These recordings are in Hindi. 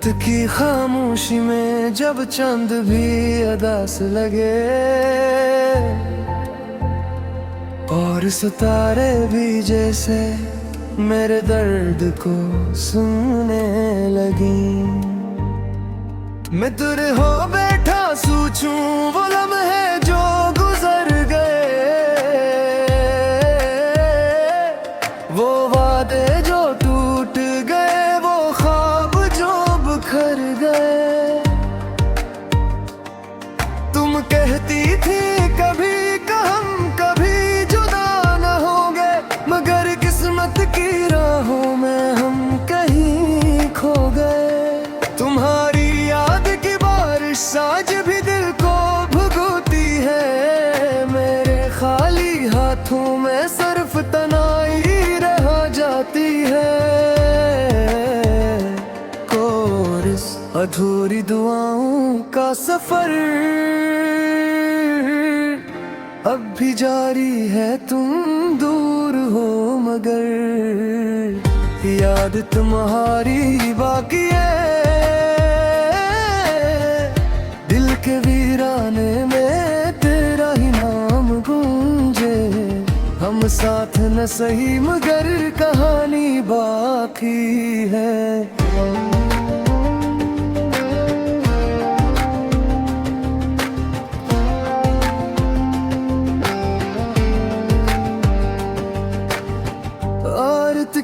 की खामोशी में जब चांद भी अदास लगे और सितारे भी जैसे मेरे दर्द को सुनने लगी। मैं तेरे हो बैठा सोचूं वो लम्हे जो गुजर गए, वो वादे जो टूट गए, वो ख्वाब जो बिखर गए। तुम कहती थी कभी हम कभी जुदा न होंगे, मगर किस्मत की राहों में हम कहीं खो गए। तुम्हारी याद की बारिश आज भी दिल को भुगोती है, मेरे खाली हाथों में सिर्फ तन्हाई रह जाती है। कोरिस अधूरी दुआओं का सफर अब भी जारी है, तुम दूर हो मगर याद तुम्हारी बाकी है। दिल के वीराने में तेरा ही नाम गूंजे, हम साथ न सही मगर कहानी बाकी है।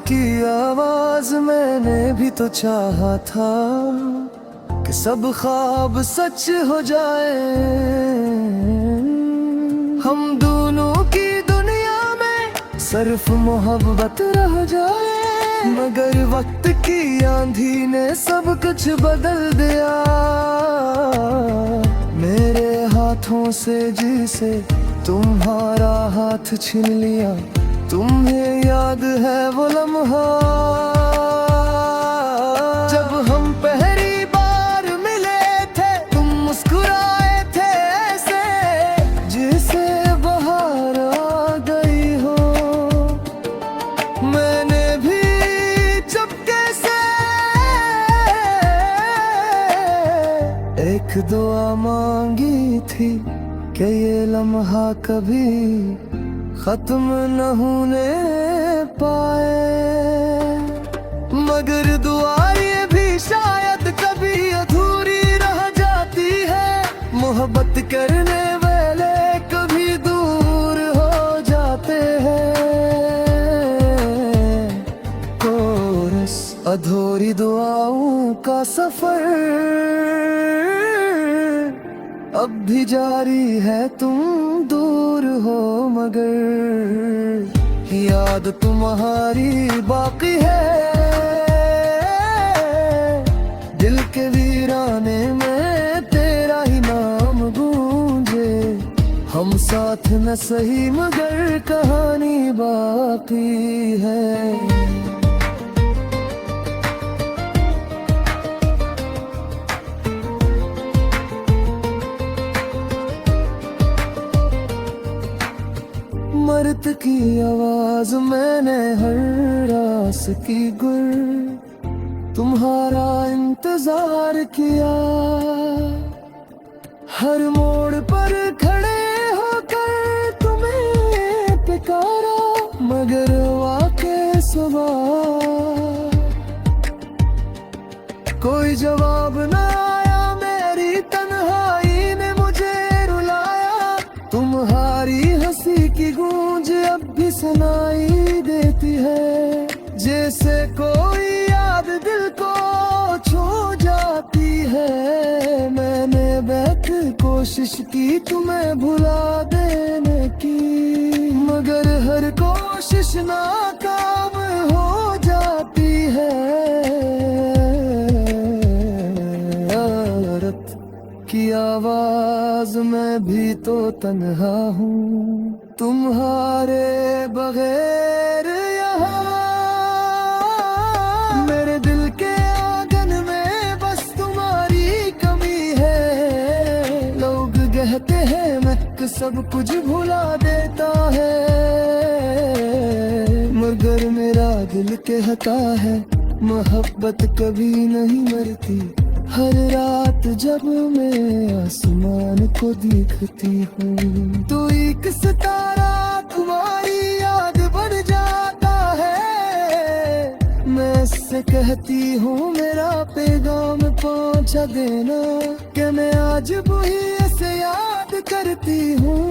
की आवाज मैंने भी तो चाहा था कि सब ख्वाब सच हो जाए, हम दोनों की दुनिया में सिर्फ मोहब्बत रह जाए। मगर वक्त की आंधी ने सब कुछ बदल दिया, मेरे हाथों से जिसे तुम्हारा हाथ छीन लिया। तुम्हें याद है वो लम्हा जब हम पहली बार मिले थे, तुम मुस्कुराए थे ऐसे जैसे बाहर आ गई हो। मैंने भी चुपके से एक दुआ मांगी थी कि ये लम्हा कभी खत्म न होने पाए, मगर दुआ ये भी शायद कभी अधूरी रह जाती है। मोहब्बत करने वाले कभी दूर हो जाते हैं। कोरस अधूरी दुआओं का सफर अब भी जारी है, तुम दूर हो मगर याद तुम्हारी बाकी है। दिल के वीराने में तेरा ही नाम गूंजे, हम साथ न सही मगर कहानी बाकी है। मर्द की आवाज मैंने हर रास की गुल तुम्हारा इंतजार किया, हर मोड़ पर खड़े होकर तुम्हें पुकारा, मगर वाके सवाल कोई जवाब ना आया। मेरी तन्हाई ने मुझे रुलाया, तुम्हारी हंसी की गूंज अब भी सुनाई देती है, जैसे कोई याद दिल को छू जाती है। मैंने बैठ कोशिश की तुम्हें भुला देने की, मगर हर कोशिश नाकाम हो जाती है। औरत की आवाज में भी तो तन्हा हूँ, तुम्हारे बगैर यहाँ मेरे दिल के आंगन में बस तुम्हारी कमी है। लोग कहते हैं मैं सब कुछ भुला देता है, मगर मेरा दिल कहता है मोहब्बत कभी नहीं मरती। हर रात जब मैं आसमान को देखती हूँ तो एक सितारा तुम्हारी याद बन जाता है। मैं इससे कहती हूँ मेरा पैगाम पहुँचा देना कि मैं आज वही ऐसे याद करती हूँ।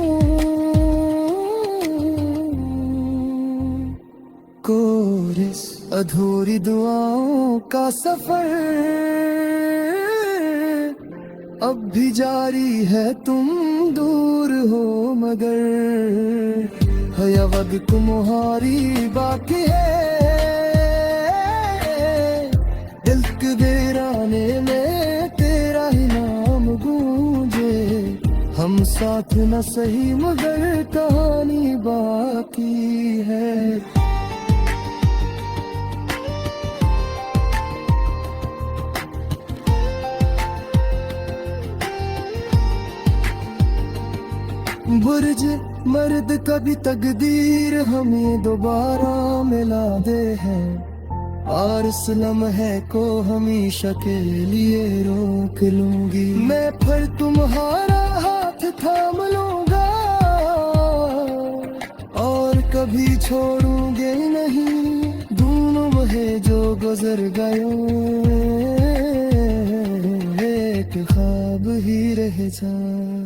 कोरिस अधूरी दुआओं का सफर अब भी जारी है, तुम दूर हो मगर है वक्त तुम्हारी बाकी है। दिल के वीराने में तेरा ही नाम गूंजे, हम साथ न सही मगर कहानी बाकी है। बुर्ज मर्द कभी तकदीर हमें दोबारा मिला दे है, और इस लम्हे को हमेशा के लिए रोक लूंगी मैं, फिर तुम्हारा हाथ थाम लूंगा और कभी छोड़ूंगे नहीं। दोनों में जो गुजर गए एक ख्वाब ही रह जाए।